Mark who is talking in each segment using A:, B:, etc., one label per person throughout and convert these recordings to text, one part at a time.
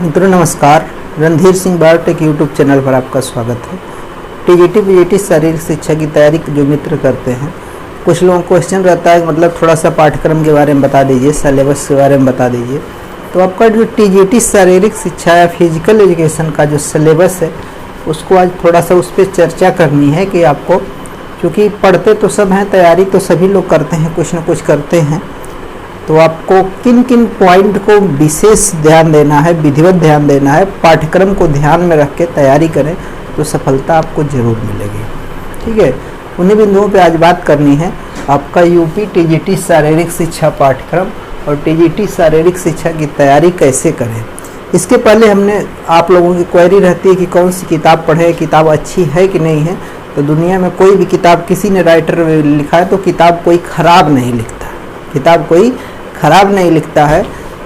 A: मित्रों नमस्कार, Randhir Singh biotech YouTube channel पर आपका स्वागत है। टीजीटी पीजीटी शारीरिक शिक्षा की तैयारी जो मित्र करते हैं, कुछ लोगों को क्वेश्चन रहता है मतलब थोड़ा सा पाठ्यक्रम के बारे में बता दीजिए, सिलेबस के बारे में बता दीजिए। तो आपका जो टीजीटी शारीरिक शिक्षा या फिजिकल एजुकेशन का जो सिलेबस है उसको आज थोड़ा सा उस पर चर्चा करनी है कि आपको, क्योंकि पढ़ते तो सब हैं, तैयारी तो सभी लोग करते हैं, कुछ ना कुछ करते हैं, तो आपको किन किन पॉइंट को विशेष ध्यान देना है, विधिवत ध्यान देना है, पाठ्यक्रम को ध्यान में रख के तैयारी करें तो सफलता आपको जरूर मिलेगी। ठीक है, उन्हीं बिंदुओं पे आज बात करनी है। आपका यूपी टीजीटी शारीरिक शिक्षा पाठ्यक्रम और टीजीटी शारीरिक शिक्षा की तैयारी कैसे करें। इसके पहले हमने आप लोगों की क्वेरी रहती है कि कौन सी किताब पढ़ें, किताब अच्छी है कि नहीं है। तो दुनिया में कोई भी किताब किसी ने राइटर लिखा है तो किताब कोई ख़राब नहीं लिखता, किताब कोई ख़राब नहीं लिखता है।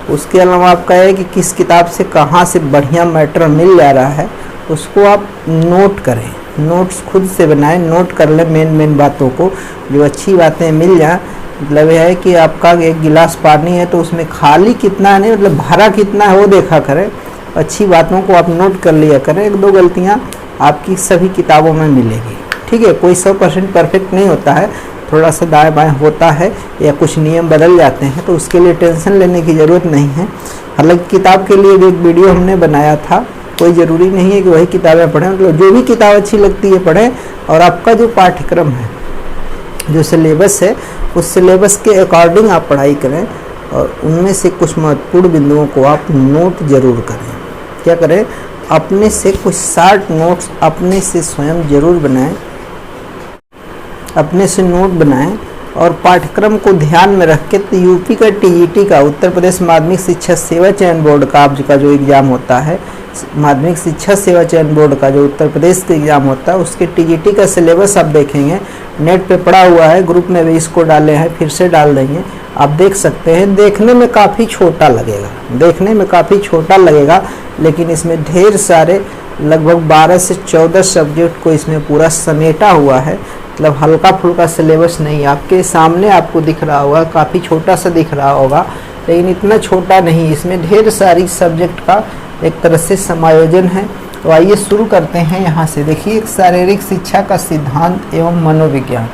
A: उसके अलावा आपका है कि किस किताब से कहाँ से बढ़िया मैटर मिल जा रहा है उसको आप नोट करें, नोट्स खुद से बनाएं, नोट कर लें मेन बातों को, जो अच्छी बातें मिल जाए। मतलब यह है कि आपका एक गिलास पानी है तो उसमें खाली कितना नहीं, मतलब भरा कितना है वो देखा करें। अच्छी बातों को आप नोट कर लिया करें। एक दो गलतियाँ आपकी सभी किताबों में मिलेगी। ठीक है, कोई 100% परफेक्ट नहीं होता है, थोड़ा सा दाएं बाएं होता है या कुछ नियम बदल जाते हैं, तो उसके लिए टेंशन लेने की ज़रूरत नहीं है। हालांकि किताब के लिए भी एक वीडियो हमने बनाया था, कोई ज़रूरी नहीं है कि वही किताबें पढ़ें, मतलब जो भी किताब अच्छी लगती है पढ़ें। और आपका जो पाठ्यक्रम है, जो सिलेबस है, उस सिलेबस के अकॉर्डिंग आप पढ़ाई करें और उनमें से कुछ महत्वपूर्ण बिंदुओं को आप नोट जरूर करें। क्या करें, अपने से कुछ शॉर्ट नोट्स अपने से स्वयं जरूर बनाएं, अपने से नोट बनाएं और पाठ्यक्रम को ध्यान में रख के यूपी का टीजीटी का, उत्तर प्रदेश माध्यमिक शिक्षा सेवा चयन बोर्ड का आपका जो एग्ज़ाम होता है, माध्यमिक शिक्षा सेवा चयन बोर्ड का जो उत्तर प्रदेश का एग्ज़ाम होता है, उसके टीजीटी का सिलेबस आप देखेंगे, नेट पे पड़ा हुआ है, ग्रुप में भी इसको डाले हैं, फिर से डाल देंगे, आप देख सकते हैं। देखने में काफ़ी छोटा लगेगा, देखने में काफ़ी छोटा लगेगा, लेकिन इसमें ढेर सारे लगभग 12 से 14 सब्जेक्ट को इसमें पूरा समेटा हुआ है। मतलब हल्का फुल्का सिलेबस नहीं, आपके सामने आपको दिख रहा होगा, काफ़ी छोटा सा दिख रहा होगा, लेकिन इतना छोटा नहीं, इसमें ढेर सारी सब्जेक्ट का एक तरह से समायोजन है। तो आइए शुरू करते हैं यहाँ से। देखिए, शारीरिक शिक्षा का सिद्धांत एवं मनोविज्ञान,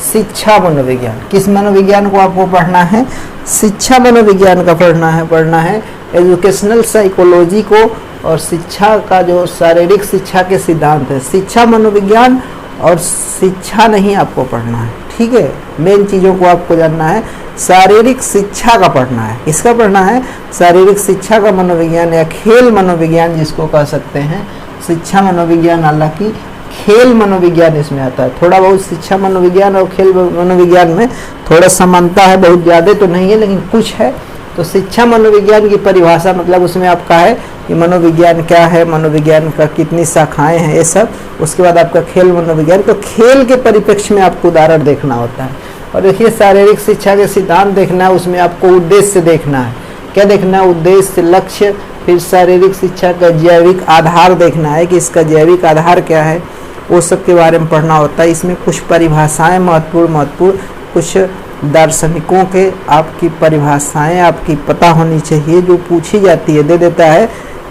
A: शिक्षा मनोविज्ञान, किस मनोविज्ञान को आपको पढ़ना है? शिक्षा मनोविज्ञान का पढ़ना है एजुकेशनल साइकोलॉजी को, और शिक्षा का जो शारीरिक शिक्षा के सिद्धांत है, शिक्षा मनोविज्ञान और शिक्षा नहीं आपको पढ़ना है। ठीक है, मेन चीज़ों को आपको जानना है, शारीरिक शिक्षा का पढ़ना है। किसका पढ़ना है? शारीरिक शिक्षा का मनोविज्ञान या खेल मनोविज्ञान जिसको कह सकते हैं। शिक्षा मनोविज्ञान, हालांकि खेल मनोविज्ञान इसमें आता है। थोड़ा बहुत शिक्षा मनोविज्ञान और खेल मनोविज्ञान में थोड़ा समानता है, बहुत ज़्यादा तो नहीं है लेकिन कुछ है। तो शिक्षा मनोविज्ञान की परिभाषा, मतलब उसमें आपका है कि मनोविज्ञान क्या है, मनोविज्ञान का कितनी शाखाएं हैं, ये सब। उसके बाद आपका खेल मनोविज्ञान, तो खेल के परिप्रेक्ष्य में आपको उदाहरण देखना होता है। और देखिए, शारीरिक शिक्षा के सिद्धांत देखना है, उसमें आपको उद्देश्य देखना है। क्या देखना है? उद्देश्य, लक्ष्य, फिर शारीरिक शिक्षा का जैविक आधार देखना है कि इसका जैविक आधार क्या है, वो सब के बारे में पढ़ना होता है। इसमें कुछ परिभाषाएँ महत्वपूर्ण कुछ दार्शनिकों के आपकी परिभाषाएं आपकी पता होनी चाहिए, जो पूछी जाती है। दे देता है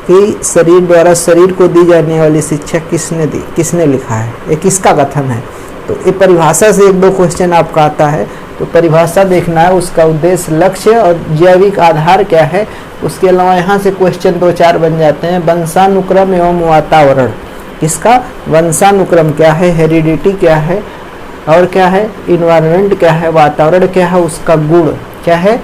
A: कि शरीर द्वारा शरीर को दी जाने वाली शिक्षा किसने दी, किसने लिखा है, ये किसका कथन है। तो ये परिभाषा से एक दो क्वेश्चन आपका आता है, तो परिभाषा देखना है, उसका उद्देश्य, लक्ष्य और जैविक आधार क्या है। उसके अलावा यहाँ से क्वेश्चन 2-4 बन जाते हैं। वंशानुक्रम एवं वातावरण, किसका वंशानुक्रम क्या है, हेरिडिटी क्या है, और क्या है इन्वायरमेंट क्या है, वातावरण क्या है, उसका गुण क्या है,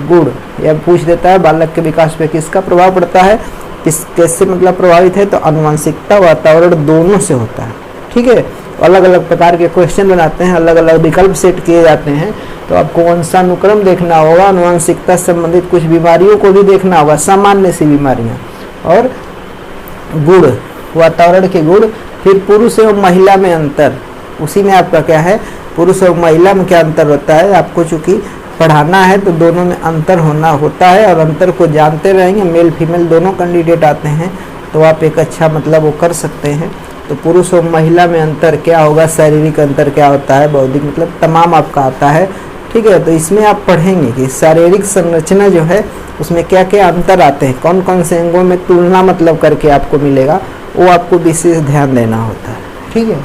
A: गुण। यह पूछ देता है बालक के विकास पे किसका प्रभाव पड़ता है, कैसे मतलब प्रभावित है, तो आनुवंशिकता वातावरण दोनों से होता है। ठीक है, अलग अलग प्रकार के क्वेश्चन बनाते हैं, अलग अलग विकल्प सेट किए जाते हैं। तो आपको वंशानुक्रम देखना होगा, आनुवंशिकता संबंधित कुछ बीमारियों को भी देखना होगा, सामान्य सी बीमारियाँ, और गुण, वातावरण के गुण। फिर पुरुष एवं महिला में अंतर, उसी में आपका क्या है, पुरुष और महिला में क्या अंतर होता है। आपको चूँकि पढ़ाना है तो दोनों में अंतर होता है, और अंतर को जानते रहेंगे, मेल फीमेल दोनों कैंडिडेट आते हैं, तो आप एक अच्छा मतलब वो कर सकते हैं। तो पुरुष और महिला में अंतर क्या होगा, शारीरिक अंतर क्या होता है, बौद्धिक, मतलब तमाम आपका आता है। ठीक है। तो इसमें आप पढ़ेंगे कि शारीरिक संरचना जो है उसमें क्या क्या अंतर आते हैं, कौन कौन से अंगों में तुलना मतलब करके आपको मिलेगा, वो आपको विशेष ध्यान देना होता है, ठीक है।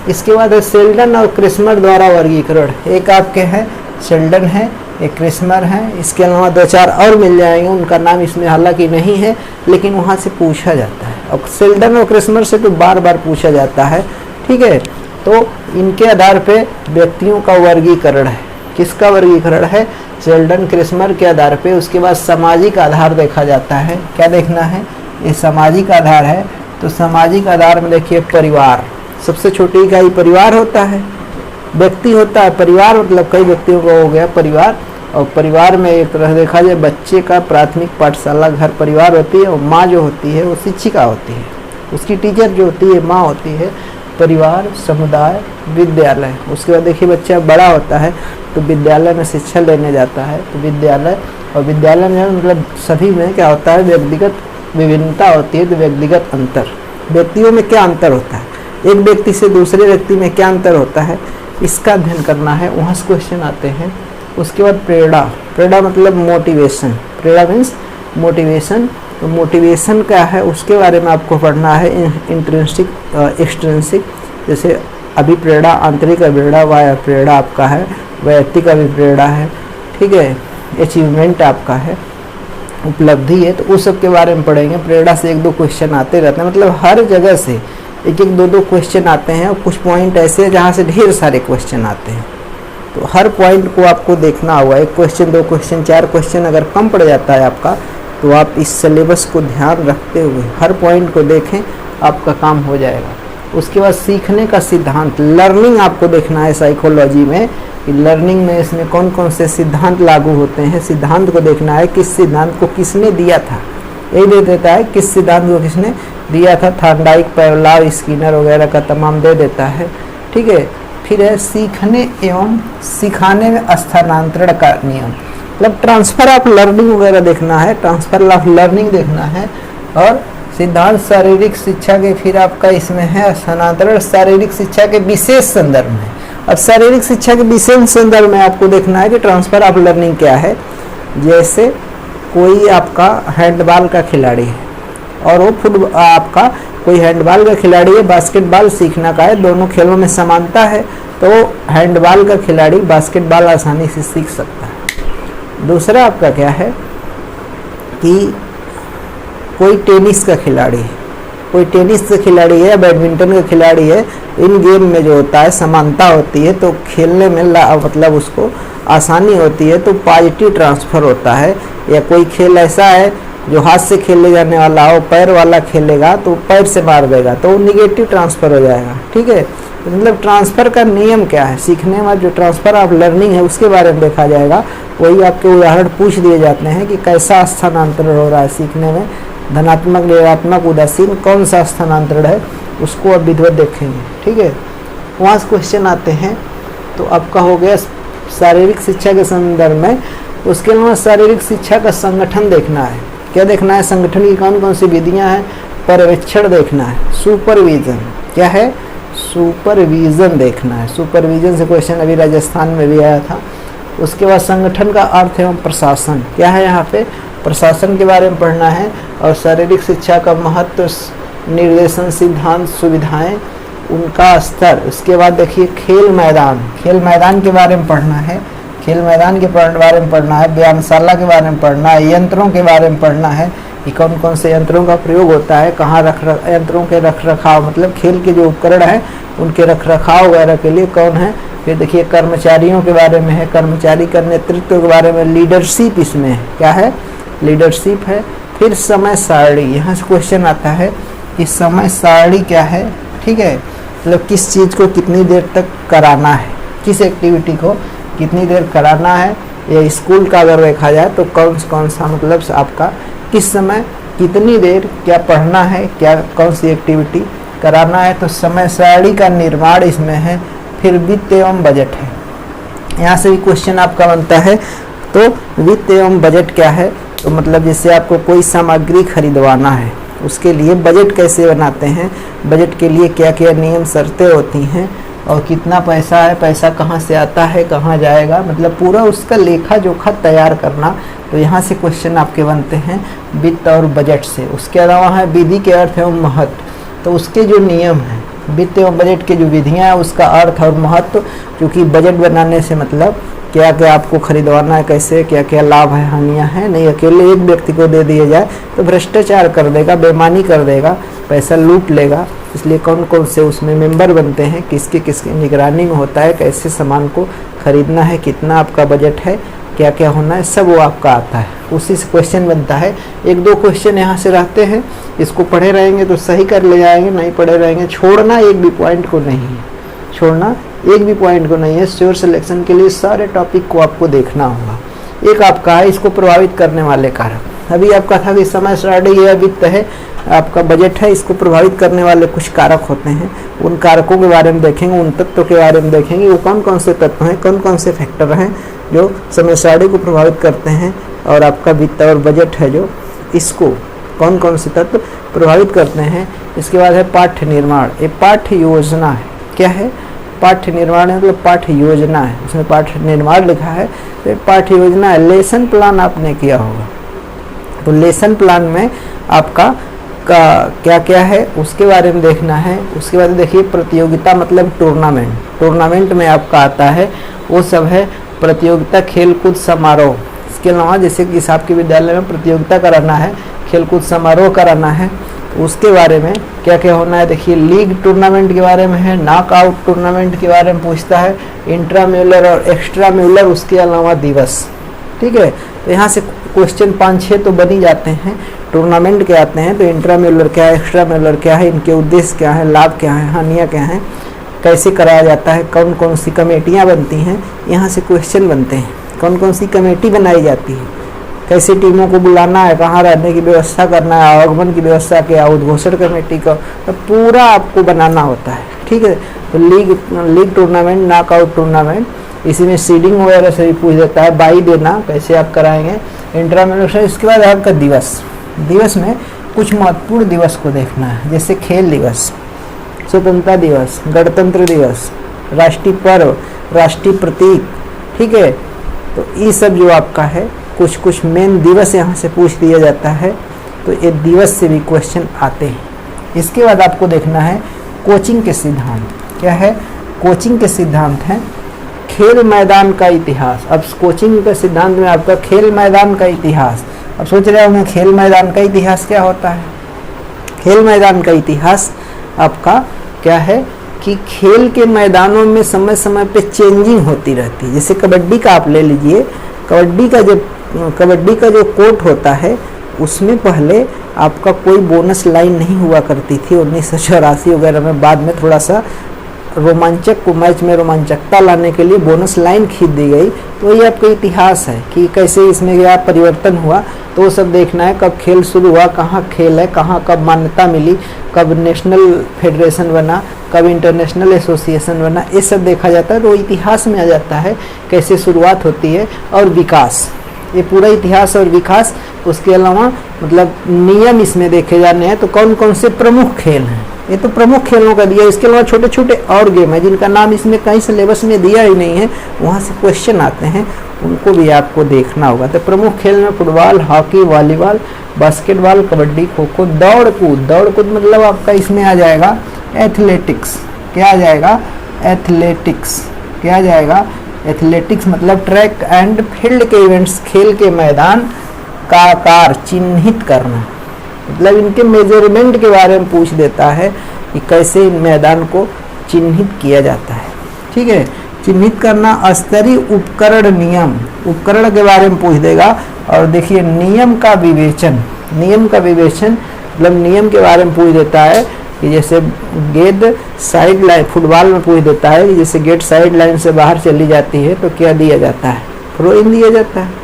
A: इसके बाद है शेल्डन और क्रिस्मर द्वारा वर्गीकरण। एक आपके हैं शेल्डन है, एक क्रिस्मर है, इसके अलावा 2-4 और मिल जाएंगे, उनका नाम इसमें हालांकि नहीं है लेकिन वहाँ से पूछा जाता है। और शेल्डन और क्रिस्मर से तो बार बार पूछा जाता है, ठीक है। तो इनके आधार पे व्यक्तियों का वर्गीकरण है। किसका वर्गीकरण है? शेल्डन क्रिस्मर के आधार पे। उसके बाद सामाजिक आधार देखा जाता है। क्या देखना है? ये सामाजिक आधार है। तो सामाजिक आधार में देखिए परिवार, सबसे छोटी इकाई परिवार होता है, व्यक्ति होता है। परिवार मतलब कई व्यक्तियों का हो गया परिवार। और परिवार में एक तरह देखा जाए बच्चे का प्राथमिक पाठशाला घर परिवार होती है, और माँ जो होती है वो शिक्षिका होती है, उसकी टीचर जो होती है माँ होती है। परिवार, समुदाय, विद्यालय। उसके बाद देखिए बच्चा बड़ा होता है तो विद्यालय में शिक्षा लेने जाता है। तो विद्यालय, और विद्यालय में मतलब सभी में क्या होता है, व्यक्तिगत विभिन्नता होती है। तो व्यक्तिगत अंतर, व्यक्तियों में क्या अंतर होता है, एक व्यक्ति से दूसरे व्यक्ति में क्या अंतर होता है, इसका अध्ययन करना है। वहाँ से क्वेश्चन आते हैं। उसके बाद प्रेरणा, प्रेरणा मतलब मोटिवेशन, प्रेरणा मीन्स मोटिवेशन। तो मोटिवेशन क्या है उसके बारे में आपको पढ़ना है। इंट्रिंसिक, एक्सट्रिंसिक, जैसे अभिप्रेरणा, आंतरिक अभिप्रेरणा, बाह्य प्रेरणा आपका है, वैयक्तिक अभिप्रेरणा है, ठीक है, अचीवमेंट आपका है, उपलब्धि है। तो उस सब के बारे में पढ़ेंगे। प्रेरणा से 1-2 क्वेश्चन आते रहते हैं, मतलब हर जगह से 1-1, 2-2 क्वेश्चन आते हैं। और कुछ पॉइंट ऐसे हैं जहाँ से ढेर सारे क्वेश्चन आते हैं। तो हर पॉइंट को आपको देखना होगा। 1 क्वेश्चन, 2 क्वेश्चन, 4 क्वेश्चन अगर कम पड़ जाता है आपका, तो आप इस सिलेबस को ध्यान रखते हुए हर पॉइंट को देखें, आपका काम हो जाएगा। उसके बाद सीखने का सिद्धांत, लर्निंग आपको देखना है साइकोलॉजी में कि लर्निंग में इसमें कौन कौन से सिद्धांत लागू होते हैं। सिद्धांत को देखना है, किस सिद्धांत को किसने दिया था, यही दे देता है किस सिद्धांत को किसने दिया था। थॉर्नडाइक, पावलोव, स्किनर वगैरह का तमाम दे देता है, ठीक है। फिर है सीखने एवं सिखाने में स्थानांतरण का नियम, मतलब ट्रांसफर ऑफ लर्निंग वगैरह देखना है, ट्रांसफर ऑफ लर्निंग देखना है। और सिद्धांत शारीरिक शिक्षा के, फिर आपका इसमें है स्थानांतरण शारीरिक शिक्षा के विशेष संदर्भ में। अब शारीरिक शिक्षा के विशेष संदर्भ में आपको देखना है कि ट्रांसफर ऑफ लर्निंग क्या है। जैसे कोई आपका हैंडबॉल का खिलाड़ी है और वो आपका कोई हैंडबॉल का खिलाड़ी है, बास्केटबॉल सीखना का है, दोनों खेलों में समानता है। तो हैंडबॉल का खिलाड़ी बास्केटबॉल आसानी से सीख सकता है। दूसरा आपका क्या है कि कोई टेनिस का खिलाड़ी है, कोई टेनिस का खिलाड़ी है, बैडमिंटन का खिलाड़ी है, इन गेम में जो होता है समानता होती है, तो खेलने में मतलब उसको आसानी होती है, तो पॉजिटिव ट्रांसफ़र होता है। या कोई खेल ऐसा है जो हाथ से खेले जाने वाला हो, पैर वाला खेलेगा तो पैर से मार देगा, तो निगेटिव ट्रांसफ़र हो जाएगा, ठीक है। तो मतलब ट्रांसफ़र का नियम क्या है, सीखने में जो ट्रांसफ़र ऑफ लर्निंग है उसके बारे में देखा जाएगा। वही आपके उदाहरण पूछ दिए जाते हैं कि कैसा स्थानांतरण हो रहा है सीखने में, धनात्मक, ऋणात्मक, उदासीन, कौन सा स्थानांतरण है, उसको अब विधिवत देखेंगे, ठीक है। वहाँ से क्वेश्चन आते हैं। तो आपका हो गया शारीरिक शिक्षा के संदर्भ में। उसके अलावा शारीरिक शिक्षा का संगठन देखना है। क्या देखना है, संगठन की कौन कौन सी विधियाँ हैं, पर्यवेक्षण देखना है, सुपरविजन, क्या है, सुपरविजन देखना है। सुपरविजन से क्वेश्चन अभी राजस्थान में भी आया था। उसके बाद संगठन का अर्थ एवं प्रशासन, क्या है, यहाँ पे प्रशासन के बारे में पढ़ना है। और शारीरिक शिक्षा का महत्व, निर्देशन, सिद्धांत, सुविधाएं, उनका स्तर। उसके बाद देखिए खेल मैदान, खेल मैदान के बारे में पढ़ना है, खेल मैदान के बारे में पढ़ना है, व्यायामशाला के बारे में पढ़ना है, यंत्रों के बारे में पढ़ना है कि कौन कौन से यंत्रों का प्रयोग होता है, कहाँ यंत्रों के रख रखाव, मतलब खेल के जो उपकरण हैं उनके रख रखाव वगैरह के लिए कौन है। फिर देखिए कर्मचारियों के बारे में है, कर्मचारी का नेतृत्व के बारे में, लीडरशिप इसमें है, क्या है, लीडरशिप है। फिर समय सारणी, यहाँ से क्वेश्चन आता है कि समय सारणी क्या है, ठीक है, मतलब किस चीज़ को कितनी देर तक कराना है, किस एक्टिविटी को कितनी देर कराना है। या स्कूल का अगर देखा जाए तो कौन सा मतलब आपका किस समय कितनी देर क्या पढ़ना है, क्या कौन सी एक्टिविटी कराना है। तो समय सारणी का निर्माण इसमें है। फिर वित्त एवं बजट है, यहाँ से भी क्वेश्चन आपका बनता है। तो वित्त एवं बजट क्या है, तो मतलब जैसे आपको कोई सामग्री खरीदवाना है उसके लिए बजट कैसे बनाते हैं, बजट के लिए क्या क्या नियम शर्तें होती हैं, और कितना पैसा है, पैसा कहाँ से आता है, कहाँ जाएगा, मतलब पूरा उसका लेखा जोखा तैयार करना। तो यहाँ से क्वेश्चन आपके बनते हैं वित्त और बजट से। उसके अलावा है विधि के अर्थ एवं महत्व, तो उसके जो नियम हैं, वित्त एवं बजट की जो विधियाँ हैं उसका अर्थ और महत्व, क्योंकि बजट बनाने से मतलब क्या क्या आपको खरीदवाना है, कैसे क्या क्या लाभ है, हानियाँ हैं। नहीं अकेले एक व्यक्ति को दे दिया जाए तो भ्रष्टाचार कर देगा, बेईमानी कर देगा, पैसा लूट लेगा। इसलिए कौन कौन से उसमें मेंबर बनते हैं, किसकी किसकी निगरानी में होता है, कैसे सामान को खरीदना है, कितना आपका बजट है, क्या क्या होना है, सब वो आपका आता है। उसी से क्वेश्चन बनता है। एक दो क्वेश्चन यहाँ से रहते हैं, इसको पढ़े रहेंगे तो सही कर ले जाएंगे, नहीं पढ़े रहेंगे। छोड़ना एक भी पॉइंट को नहीं है, छोड़ना एक भी पॉइंट को नहीं है। श्योर सिलेक्शन के लिए सारे टॉपिक को आपको देखना होगा। एक आपका है इसको प्रभावित करने वाले कारक। अभी आपका था कि समय सारणी है, वित्त है, आपका बजट है, इसको प्रभावित करने वाले कुछ कारक होते हैं। उन कारकों के बारे में देखेंगे, उन तत्वों के बारे में देखेंगे, वो कौन कौन से तत्व हैं, कौन कौन से फैक्टर हैं जो समय सारणी को प्रभावित करते हैं, और आपका वित्त और बजट है जो इसको कौन कौन से तत्व प्रभावित करते हैं। इसके बाद है पाठ्य निर्माण। ये पाठ्य योजना है। क्या है? पाठ्य निर्माण है, मतलब पाठ्य योजना है, उसमें पाठ्य निर्माण लिखा है तो पाठ्य योजना है। लेसन प्लान आपने किया होगा, तो लेसन प्लान में आपका क्या क्या है उसके बारे में देखना है। उसके बाद देखिए प्रतियोगिता मतलब टूर्नामेंट, टूर्नामेंट में आपका आता है वो सब है प्रतियोगिता, खेलकूद समारोह। इसके अलावा जैसे कि आपके विद्यालय में प्रतियोगिता कराना है, खेलकूद समारोह कराना है, तो उसके बारे में क्या क्या होना है। देखिए लीग टूर्नामेंट के बारे में है, नॉकआउट टूर्नामेंट के बारे में पूछता है, इंट्राम्यूलर और एक्स्ट्राम्यूलर, उसके अलावा दिवस। ठीक है, तो यहाँ से क्वेश्चन 5-6 तो बन ही जाते हैं। टूर्नामेंट के आते हैं तो इंट्राम्यूलर क्या है, एक्स्ट्राम्यूलर क्या है, इनके उद्देश्य क्या है, लाभ क्या है, हानियाँ क्या हैं, कैसे कराया जाता है, कौन कौन सी कमेटियाँ बनती हैं, यहाँ से क्वेश्चन बनते हैं। कौन कौन सी कमेटी बनाई जाती है, कैसे टीमों को बुलाना है, कहाँ रहने की व्यवस्था करना है, आवागमन की व्यवस्था क्या, उद्घोषण कमेटी का, तो पूरा आपको बनाना होता है। ठीक है, तो लीग टूर्नामेंट, नॉकआउट टूर्नामेंट, इसी में सीडिंग वगैरह से भी पूछ देता है, बाई देना कैसे आप कराएंगे, इंट्राम्यूलर। इसके बाद आपका दिवस, दिवस में कुछ महत्वपूर्ण दिवस को देखना है, जैसे खेल दिवस, स्वतंत्रता दिवस, गणतंत्र दिवस, राष्ट्रीय पर्व, राष्ट्रीय प्रतीक। ठीक है, तो ये सब जो आपका है कुछ कुछ मेन दिवस यहाँ से पूछ दिया जाता है, तो ये दिवस से भी क्वेश्चन आते हैं। इसके बाद आपको देखना है कोचिंग के सिद्धांत। क्या है? कोचिंग के सिद्धांत हैं खेल मैदान का इतिहास। अब कोचिंग के सिद्धांत में आपका खेल मैदान का इतिहास। अब सोच रहे होंगे खेल मैदान का इतिहास क्या होता है। खेल मैदान का इतिहास आपका क्या है कि खेल के मैदानों में समय समय पे चेंजिंग होती रहती है। जैसे कबड्डी का आप ले लीजिए, कबड्डी का जो कोर्ट होता है उसमें पहले आपका कोई बोनस लाइन नहीं हुआ करती थी 1984 वगैरह में। बाद में थोड़ा सा रोमांचक को मैच में रोमांचकता लाने के लिए बोनस लाइन खींच दी गई। तो ये आपका इतिहास है कि कैसे इसमें क्या परिवर्तन हुआ, तो वो सब देखना है। कब खेल शुरू हुआ, कहाँ खेल है, कहाँ कब मान्यता मिली, कब नेशनल फेडरेशन बना, कब इंटरनेशनल एसोसिएशन बना, ये सब देखा जाता है। तो इतिहास में आ जाता है कैसे शुरुआत होती है और विकास, ये पूरा इतिहास और विकास। उसके अलावा मतलब नियम इसमें देखे जाने हैं। तो कौन कौन से प्रमुख खेल हैं, ये तो प्रमुख खेलों का दिया। इसके अलावा छोटे छोटे और गेम है जिनका नाम इसमें कहीं सिलेबस में दिया ही नहीं है, वहाँ से क्वेश्चन आते हैं, उनको भी आपको देखना होगा। तो प्रमुख खेल में football, hockey, volleyball, basketball, kabaddi, kho kho, दौड़ कूद। दौड़ कूद मतलब आपका इसमें आ जाएगा एथलेटिक्स। क्या आ जाएगा? एथलेटिक्स। क्या आ जाएगा? एथलेटिक्स मतलब ट्रैक एंड फील्ड के इवेंट्स, खेल के मैदान का आकार चिन्हित करना, मतलब इनके मेजरमेंट के बारे में पूछ देता है कि कैसे इन मैदान को चिन्हित किया जाता है। ठीक है, चिन्हित करना। स्तरीय उपकरण नियम, उपकरण के बारे में पूछ देगा। और देखिए नियम का विवेचन, नियम का विवेचन मतलब नियम के बारे में पूछ देता है कि जैसे गेंद साइड लाइन, फुटबॉल में पूछ देता है कि जैसे गेंद साइड लाइन से बाहर चली जाती है तो क्या दिया जाता है? थ्रो इन दिया जाता है।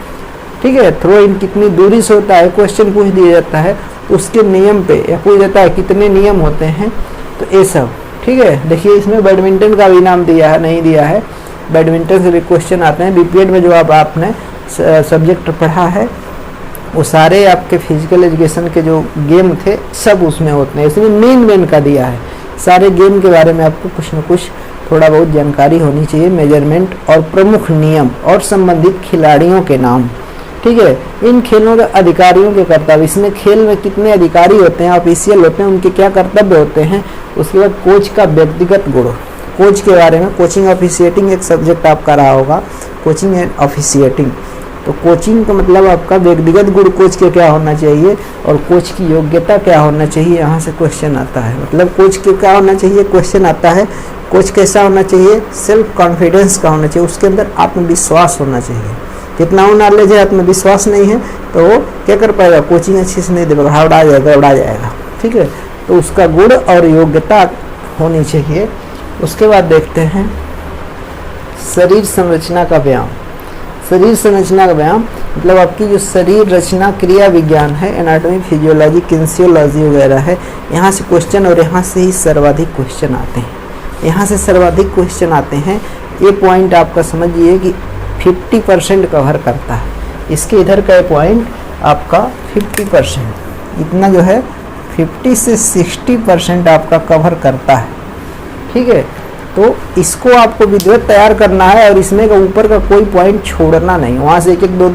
A: ठीक है, थ्रो इन कितनी दूरी से होता है, क्वेश्चन पूछ दिया जाता है उसके नियम पे, या पूछ देता है कितने नियम होते हैं, तो ये सब। ठीक है, देखिए इसमें बैडमिंटन का भी नाम दिया है, नहीं दिया है, बैडमिंटन से भी क्वेश्चन आते हैं। बीपीएड में जो आपने सब्जेक्ट पढ़ा है वो सारे आपके फिजिकल एजुकेशन के जो गेम थे सब उसमें होते हैं। इसमें मेन का दिया है, सारे गेम के बारे में आपको कुछ न कुछ थोड़ा बहुत जानकारी होनी चाहिए, मेजरमेंट और प्रमुख नियम और संबंधित खिलाड़ियों के नाम। ठीक है, इन खेलों के अधिकारियों के कर्तव्य, इसमें खेल में कितने अधिकारी होते हैं, ऑफिशियल होते हैं, उनके क्या कर्तव्य होते हैं। उसके बाद कोच का व्यक्तिगत गुण, कोच के बारे में, कोचिंग ऑफिशिएटिंग एक सब्जेक्ट आपका रहा होगा, कोचिंग एंड ऑफिशिएटिंग। तो कोचिंग का मतलब आपका व्यक्तिगत गुण कोच के क्या होना चाहिए और कोच की योग्यता क्या होना चाहिए, यहाँ से क्वेश्चन आता है। मतलब कोच के क्या होना चाहिए, क्वेश्चन आता है कोच कैसा होना चाहिए, सेल्फ कॉन्फिडेंस का होना चाहिए, उसके अंदर आत्मविश्वास होना चाहिए। जितना वो नॉलेज है, आत्मविश्वास नहीं है तो वो क्या कर पाएगा, कोचिंग अच्छे से नहीं दे पाएगा, उड़ा जाएगा। ठीक है, तो उसका गुण और योग्यता होनी चाहिए। उसके बाद देखते हैं शरीर संरचना का व्यायाम। शरीर संरचना का व्यायाम मतलब आपकी जो शरीर रचना क्रिया विज्ञान है, एनाटॉमी, फिजियोलॉजी, किनेसियोलॉजी वगैरह है, यहाँ से क्वेश्चन और यहाँ से ही सर्वाधिक क्वेश्चन आते हैं। यहाँ से सर्वाधिक क्वेश्चन आते हैं। ये पॉइंट आपका समझिए कि 50% कवर करता है। इसके इधर का पॉइंट आपका 50%, इतना जो है 50 से 60% आपका कवर करता है। ठीक है, तो इसको आपको विधिवत तैयार करना है और इसमें का ऊपर का कोई पॉइंट छोड़ना नहीं। वहाँ से एक एक दो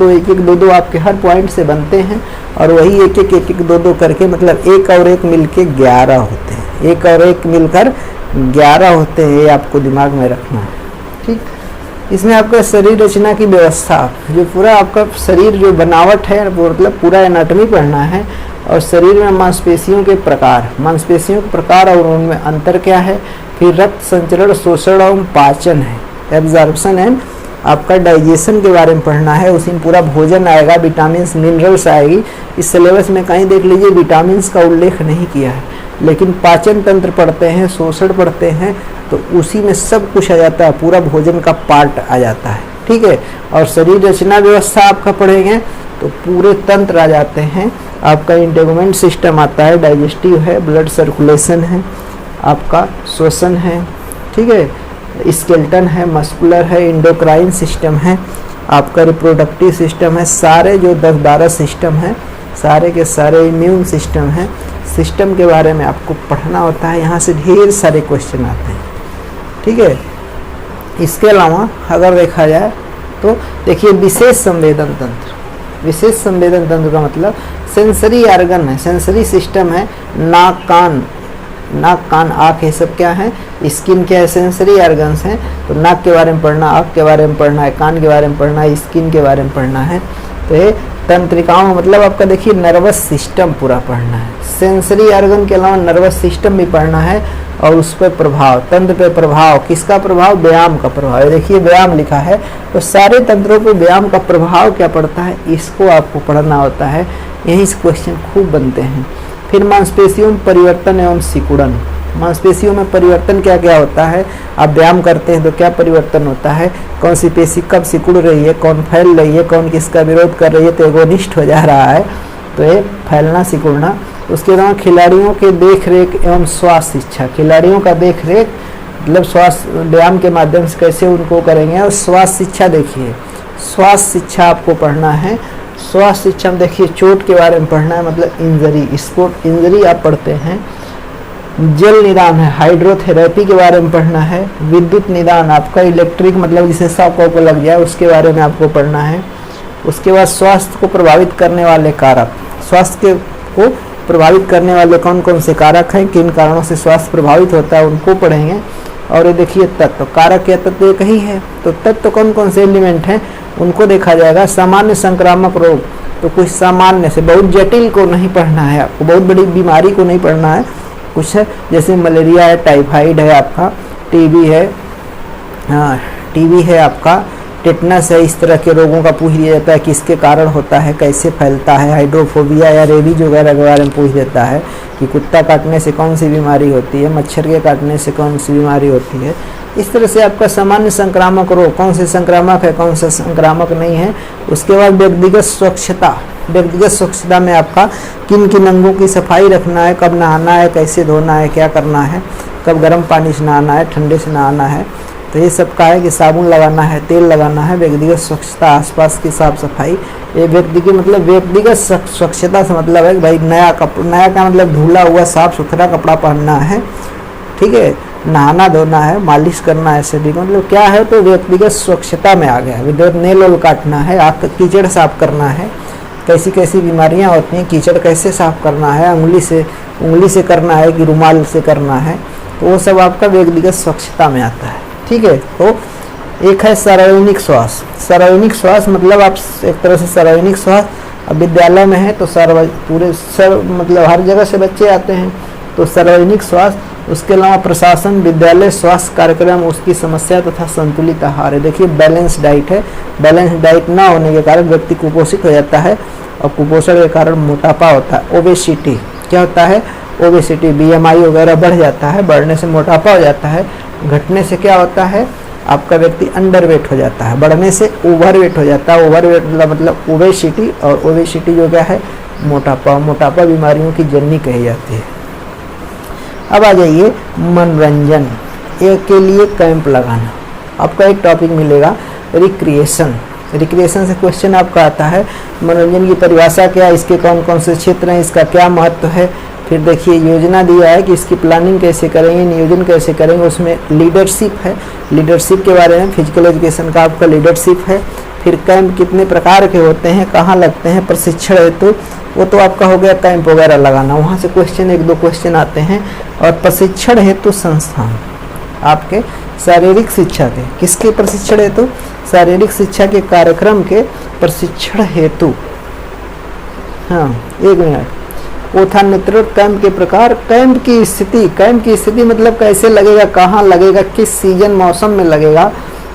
A: दो आपके हर पॉइंट से बनते हैं और वही एक एक दो दो करके मतलब एक और एक मिलके 11 होते हैं। एक और एक मिलकर 11 होते हैं, ये आपको दिमाग में रखना है। ठीक, इसमें आपका शरीर रचना की व्यवस्था, जो पूरा आपका शरीर जो बनावट है वो मतलब पूरा एनाटॉमी पढ़ना है। और शरीर में मांसपेशियों के प्रकार और उनमें अंतर क्या है। फिर रक्त संचरण, शोषण और पाचन है, एब्जॉर्प्शन एंड आपका डाइजेशन के बारे में पढ़ना है। उसी में पूरा भोजन आएगा, विटामिन मिनरल्स आएगी। इस सिलेबस में कहीं देख लीजिए विटामिन का उल्लेख नहीं किया है, लेकिन पाचन तंत्र पढ़ते हैं, शोषण पढ़ते हैं, तो उसी में सब कुछ आ जाता है, पूरा भोजन का पार्ट आ जाता है। ठीक है, और शरीर रचना व्यवस्था आपका पढ़ेंगे तो पूरे तंत्र आ जाते हैं। आपका इंटेगुमेंट सिस्टम आता है, डाइजेस्टिव है, ब्लड सर्कुलेशन है, आपका श्वसन है। ठीक है, स्केलेटन है, मस्कुलर है, इंडोक्राइन सिस्टम है, आपका रिप्रोडक्टिव सिस्टम है। सारे जो 10-12 सिस्टम है, सारे के सारे इम्यून सिस्टम है। सिस्टम के बारे में आपको पढ़ना होता है, यहाँ से ढेर सारे क्वेश्चन आते हैं। ठीक है, इसके अलावा अगर देखा जाए तो देखिए विशेष संवेदन तंत्र। विशेष संवेदन तंत्र का मतलब सेंसरी ऑर्गन है, सेंसरी सिस्टम है। नाक कान आँख, ये सब क्या है, स्किन क्या है, सेंसरी ऑर्गन्स हैं। तो नाक के बारे में पढ़ना, आँख के बारे में पढ़ना है, कान के बारे में पढ़ना है, स्किन के बारे में पढ़ना है। तो ये तंत्रिकाओं मतलब आपका देखिए नर्वस सिस्टम पूरा पढ़ना है। सेंसरी ऑर्गन के अलावा नर्वस सिस्टम भी पढ़ना है और उस पर प्रभाव, तंत्र पे प्रभाव, किसका प्रभाव, व्यायाम का प्रभाव। देखिए व्यायाम लिखा है, तो सारे तंत्रों पे व्यायाम का प्रभाव क्या पड़ता है, इसको आपको पढ़ना होता है। यहीं से क्वेश्चन खूब बनते हैं। फिर मांसपेशियों में परिवर्तन एवं सिकुड़न। मांसपेशियों में परिवर्तन क्या क्या होता है, आप व्यायाम करते हैं तो क्या परिवर्तन होता है, कौन सी पेशी कब सिकुड़ रही है, कौन फैल रही है, कौन किसका विरोध कर रही है, तो एगोनिस्ट हो जा रहा है, तो ये फैलना सिकुड़ना। उसके अलावा खिलाड़ियों के देख रेख एवं स्वास्थ्य शिक्षा। खिलाड़ियों का देख रेख मतलब स्वास्थ्य व्यायाम के माध्यम से कैसे उनको करेंगे। और स्वास्थ्य शिक्षा देखिए, स्वास्थ्य शिक्षा आपको पढ़ना है। स्वास्थ्य शिक्षा में देखिए चोट के बारे में पढ़ना है, मतलब इंजरी, स्पोर्ट इंजरी आप पढ़ते हैं। जल निदान है, हाइड्रोथेरेपी के बारे में पढ़ना है। विद्युत निदान आपका इलेक्ट्रिक मतलब जिसे शॉक को लग जाए उसके बारे में आपको पढ़ना है। उसके बाद स्वास्थ्य को प्रभावित करने वाले कारक, स्वास्थ्य को प्रभावित करने वाले कौन कौन से कारक हैं, किन कारणों से स्वास्थ्य प्रभावित होता है, उनको पढ़ेंगे। और ये देखिए तत्व, कारक या तत्व एक ही है, तो तत्व कौन कौन से एलिमेंट हैं उनको देखा जाएगा। सामान्य संक्रामक रोग, तो कुछ सामान्य से, बहुत जटिल को नहीं पढ़ना है आपको, बहुत बड़ी बीमारी को नहीं पढ़ना है। कुछ है जैसे मलेरिया है, टाइफाइड है, आपका टीबी है, टीबी है, आपका टेटनस है, इस तरह के रोगों का पूछ लिया जाता है किसके कारण होता है, कैसे फैलता है। हाइड्रोफोबिया या रेबीज वगैरह के बारे में पूछ देता है कि कुत्ता काटने से कौन सी बीमारी होती है, मच्छर के काटने से कौन सी बीमारी होती है। इस तरह से आपका सामान्य संक्रामक रोग, कौन से संक्रामक है, कौन सा संक्रामक नहीं है। उसके बाद व्यक्तिगत स्वच्छता, व्यक्तिगत स्वच्छता में आपका किन किन अंगों की सफाई रखना है, कब नहाना है, कैसे धोना है, क्या करना है, कब गर्म पानी से नहाना है, ठंडे से नहाना है। तो ये सब का है कि साबुन लगाना है, तेल लगाना है। व्यक्तिगत स्वच्छता, आसपास की साफ सफाई। ये व्यक्तिगत मतलब व्यक्तिगत स्वच्छता से मतलब है कि भाई नया का मतलब धुला हुआ साफ सुथरा कपड़ा पहनना है। ठीक है, नहाना धोना है, मालिश करना है, सभी को मतलब क्या है तो व्यक्तिगत स्वच्छता में आ गया है। विद्युत नेल ओल काटना है, आँख का कीचड़ साफ करना है, कैसी कैसी बीमारियां होती हैं, कीचड़ कैसे साफ करना है, उंगली से करना है कि रुमाल से करना है, तो वो सब आपका व्यक्तिगत स्वच्छता में आता है। ठीक है, तो एक है सार्वजनिक श्वास। सार्वजनिक श्वास मतलब आप एक तरह से सार्वजनिक श्वास, अब विद्यालय में है तो मतलब हर जगह से बच्चे आते हैं तो सार्वजनिक श्वास। उसके अलावा प्रशासन, विद्यालय, स्वास्थ्य कार्यक्रम, उसकी समस्या तथा संतुलित आहार है। देखिए बैलेंस डाइट है, बैलेंस डाइट ना होने के कारण व्यक्ति कुपोषित हो जाता है और कुपोषण के कारण मोटापा होता है। ओबेसिटी क्या होता है, ओबेसिटी BMI वगैरह बढ़ जाता है, बढ़ने से मोटापा हो जाता है, घटने से क्या होता है आपका व्यक्ति अंडरवेट हो जाता है, बढ़ने से ओवरवेट हो जाता है। ओवरवेट मतलब ओबेसिटी, और ओबेसिटी जो क्या है मोटापा, मोटापा बीमारियों की जननी कही जाती है। अब आ जाइए मनोरंजन के लिए कैंप लगाना। आपका एक टॉपिक मिलेगा रिक्रिएशन। रिक्रिएशन से क्वेश्चन आपका आता है मनोरंजन की परिभाषा क्या है, इसके कौन कौन से क्षेत्र हैं, इसका क्या महत्व है। फिर देखिए योजना दिया है कि इसकी प्लानिंग कैसे करेंगे, नियोजन कैसे करेंगे, उसमें लीडरशिप है, लीडरशिप के बारे में, फिजिकल एजुकेशन का आपका लीडरशिप है। फिर कैंप कितने प्रकार के होते हैं, कहाँ लगते हैं, प्रशिक्षण हेतु, वो तो आपका हो गया कैंप वगैरह लगाना, वहाँ से क्वेश्चन एक दो क्वेश्चन आते हैं। और प्रशिक्षण हेतु संस्थान आपके शारीरिक शिक्षा के, किसके प्रशिक्षण हेतु, शारीरिक शिक्षा के कार्यक्रम के प्रशिक्षण हेतु। हाँ एक मिनट, वो था नेतृत्व कैंप के प्रकार। कैंप की स्थिति, कैंप की स्थिति मतलब कैसे लगेगा, कहाँ लगेगा, किस सीजन मौसम में लगेगा,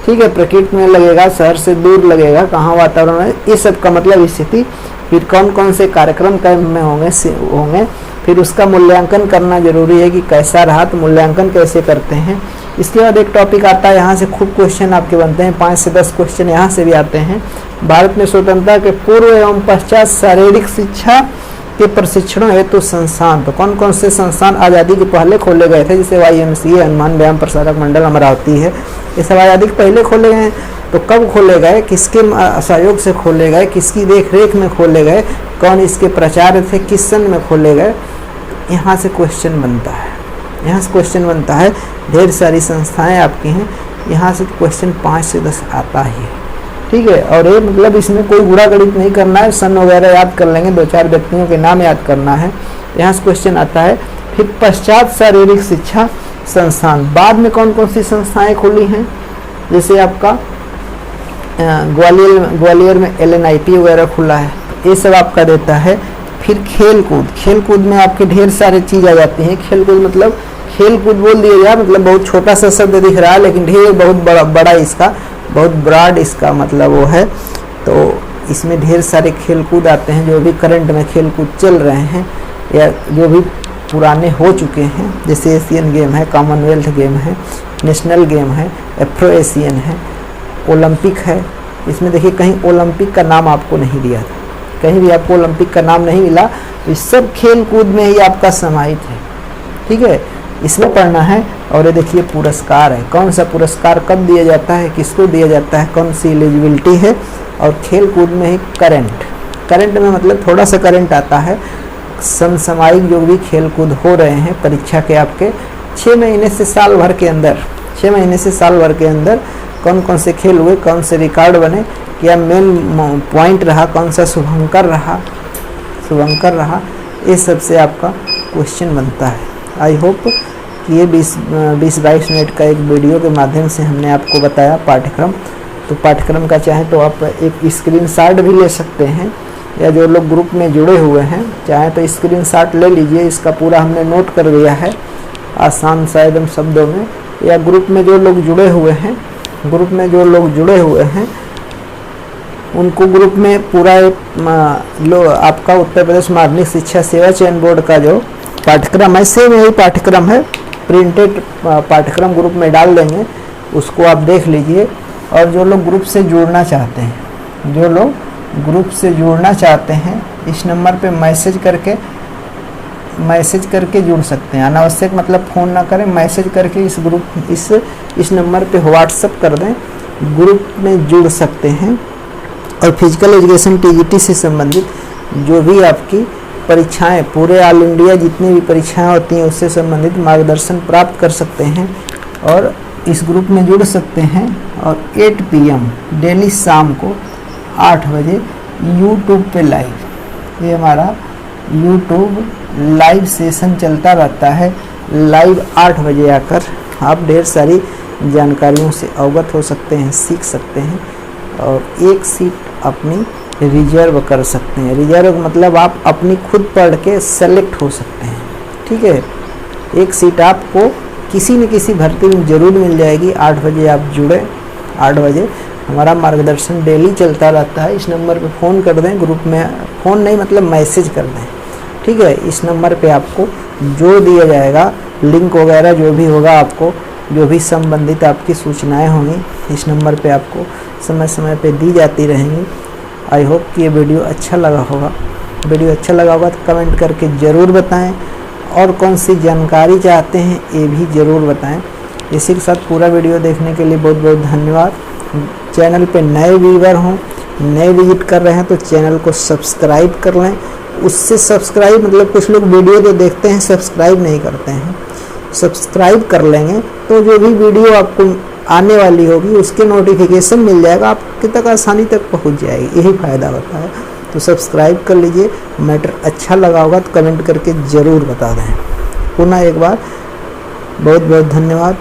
A: ठीक है, प्रकृति में लगेगा, शहर से दूर लगेगा, कहाँ वातावरण है, ये सब का मतलब स्थिति। फिर कौन कौन से कार्यक्रम कैंप में होंगे। फिर उसका मूल्यांकन करना जरूरी है कि कैसा रहा, तो मूल्यांकन कैसे करते हैं। इसके बाद एक टॉपिक आता है, यहाँ से खूब क्वेश्चन आपके बनते हैं, 5 से 10 क्वेश्चन यहाँ से भी आते हैं। भारत में स्वतंत्रता के पूर्व एवं पश्चात शारीरिक शिक्षा के प्रशिक्षण हेतु संस्थान, तो कौन कौन से संस्थान आज़ादी के पहले खोले गए थे, जैसे YMCA, हनुमान व्यायाम प्रसारक मंडल अमरावती है, ये सब आज़ादी के पहले खोले गए हैं। तो कब खोले गए, किसके सहयोग से खोले गए, किसकी देख रेख में खोले गए, कौन इसके प्राचार्य थे, किस सन में खोले गए, यहाँ से क्वेश्चन बनता है। यहाँ से क्वेश्चन बनता है, ढेर सारी संस्थाएं आपकी हैं, यहाँ से क्वेश्चन 5 से 10 आता ही है। ठीक है, और ये मतलब इसमें कोई गुणा गणित नहीं करना है, सन वगैरह याद कर लेंगे, 2-4 व्यक्तियों के नाम याद करना है, यहाँ से क्वेश्चन आता है। फिर पश्चात शारीरिक शिक्षा संस्थान, बाद में कौन कौन सी संस्थाएं खुली हैं, जैसे आपका ग्वालियर में LNIP वगैरह खुला है, ये सब आपका देता है। फिर खेल कूद में आपके ढेर सारे चीज़ आ जाती हैं। खेल कूद मतलब खेल कूद बोल दिया जाए, मतलब बहुत छोटा सा शब्द दिख रहा है, लेकिन ढेर बहुत बड़ा इसका, बहुत ब्रॉड इसका मतलब वो है। तो इसमें ढेर सारे खेल कूद आते हैं, जो भी करंट में खेल कूद चल रहे हैं या जो भी पुराने हो चुके हैं, जैसे एशियन गेम है, कॉमनवेल्थ गेम है, नेशनल गेम है, एफ्रो एशियन है, ओलंपिक है। इसमें देखिए कहीं ओलंपिक का नाम आपको नहीं दिया था, कहीं भी आपको ओलंपिक का नाम नहीं मिला, तो इस सब खेल कूद में ही आपका समाहित है। ठीक है, इसमें पढ़ना है। और ये देखिए पुरस्कार है, कौन सा पुरस्कार कब दिया जाता है, किसको दिया जाता है, कौन सी एलिजिबिलिटी है। और खेल कूद में ही करंट में मतलब थोड़ा सा करंट आता है, समसामयिक जो भी खेल कूद हो रहे हैं परीक्षा के आपके 6 महीने से साल भर के अंदर, 6 महीने से साल भर के अंदर कौन कौन से खेल हुए, कौन से रिकॉर्ड बने, क्या मेन पॉइंट रहा, कौन सा शुभंकर रहा, ये सब से आपका क्वेश्चन बनता है। आई होप कि ये 20-22 मिनट का एक वीडियो के माध्यम से हमने आपको बताया पाठ्यक्रम। तो पाठ्यक्रम का चाहे तो आप एक स्क्रीनशॉट भी ले सकते हैं, या जो लोग ग्रुप में जुड़े हुए हैं चाहे तो स्क्रीनशॉट ले लीजिए, इसका पूरा हमने नोट कर दिया है आसान सा एकदम शब्दों में। या ग्रुप में जो लोग जुड़े हुए हैं उनको ग्रुप में पूरा आपका उत्तर प्रदेश माध्यमिक शिक्षा सेवा चयन बोर्ड का जो पाठ्यक्रम है, सेम यही पाठ्यक्रम है, प्रिंटेड पाठ्यक्रम ग्रुप में डाल देंगे, उसको आप देख लीजिए। और जो लोग ग्रुप से जुड़ना चाहते हैं, इस नंबर पे मैसेज करके जुड़ सकते हैं। अनावश्यक मतलब फ़ोन ना करें, मैसेज करके इस नंबर पे व्हाट्सअप कर दें, ग्रुप में जुड़ सकते हैं। और फिजिकल एजुकेशन TGT से संबंधित जो भी आपकी परीक्षाएं, पूरे ऑल इंडिया जितनी भी परीक्षाएं होती हैं उससे संबंधित मार्गदर्शन प्राप्त कर सकते हैं और इस ग्रुप में जुड़ सकते हैं। और 8 PM डेली शाम को 8 बजे यूट्यूब पे लाइव, ये हमारा यूट्यूब लाइव सेशन चलता रहता है। लाइव 8 बजे आकर आप ढेर सारी जानकारियों से अवगत हो सकते हैं, सीख सकते हैं और एक सीट अपनी रिजर्व कर सकते हैं। रिजर्व मतलब आप अपनी खुद पढ़ के सेलेक्ट हो सकते हैं, ठीक है। एक सीट आपको किसी न किसी भर्ती में ज़रूर मिल जाएगी। 8 बजे आप जुड़े, 8 बजे हमारा मार्गदर्शन डेली चलता रहता है। इस नंबर पे फ़ोन कर दें, ग्रुप में फ़ोन नहीं मतलब मैसेज कर दें, ठीक है। इस नंबर पे आपको जो दिया जाएगा, लिंक वगैरह जो भी होगा, आपको जो भी संबंधित आपकी सूचनाएं होंगी इस नंबर पे आपको समय समय पे दी जाती रहेंगी। आई होप कि ये वीडियो अच्छा लगा होगा। वीडियो अच्छा लगा होगा तो कमेंट करके ज़रूर बताएं और कौन सी जानकारी चाहते हैं ये भी ज़रूर बताएं। इसी के साथ पूरा वीडियो देखने के लिए बहुत बहुत धन्यवाद। चैनल पे नए व्यूअर हों, नए विजिट कर रहे हैं तो चैनल को सब्सक्राइब कर लें। उससे सब्सक्राइब मतलब कुछ लोग वीडियो तो देखते हैं सब्सक्राइब नहीं करते हैं, सब्सक्राइब कर लेंगे तो जो भी वीडियो आपको आने वाली होगी उसके नोटिफिकेशन मिल जाएगा, आपके तक आसानी तक पहुंच जाएगी, यही फ़ायदा होता है। तो सब्सक्राइब कर लीजिए। मैटर अच्छा लगा होगा तो कमेंट करके ज़रूर बता दें। पुनः एक बार बहुत बहुत धन्यवाद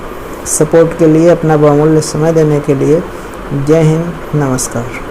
A: सपोर्ट के लिए, अपना बहुमूल्य समय देने के लिए। जय हिंद, नमस्कार।